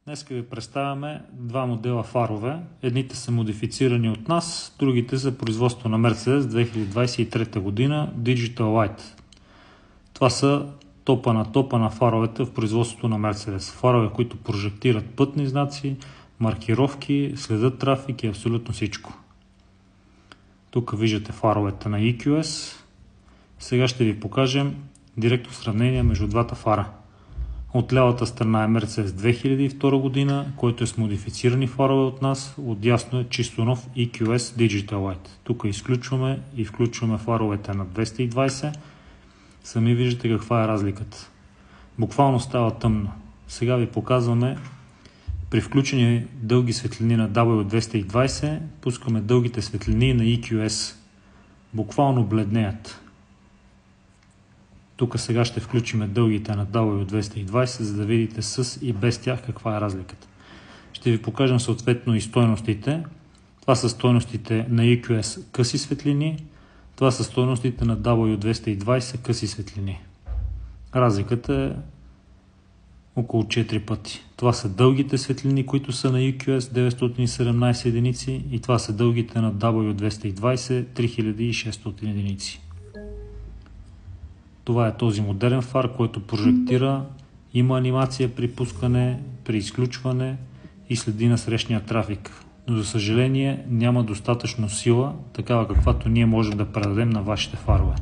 Днес ви представяме два модела фарове. Едните са модифицирани от нас, другите са производство на Mercedes 2023 година Digital Light. Това са топа на фаровете в производството на Mercedes. Фарове, които прожектират пътни знаци, маркировки, следят трафик и абсолютно всичко. Тук виждате фаровете на EQS. Сега ще ви покажем директно сравнение между двата фара. От лявата страна е Mercedes 2002 година, който е с модифицирани фарове от нас. Отдясно е чисто нов EQS Digital Light. Тук изключваме и включваме фаровете на 220. Сами виждате каква е разликата. Буквално става тъмно. Сега ви показваме при включени дълги светлини на W220, пускаме дългите светлини на EQS. Буквално бледнеят. Тук сега ще включим дългите на W220, за да видите с и без тях каква е разликата. Ще ви покажем съответно и стойностите. Това са стойностите на EQS къси светлини. Това са стойностите на W220 къси светлини. Разликата е около 4 пъти. Това са дългите светлини, които са на EQS 917 единици, и това са дългите на W220 3600 единици. Това е този модерен фар, който прожектира, има анимация при пускане, при изключване и следи насрещния трафик. Но за съжаление няма достатъчно сила, такава каквато ние можем да предадем на вашите фарове.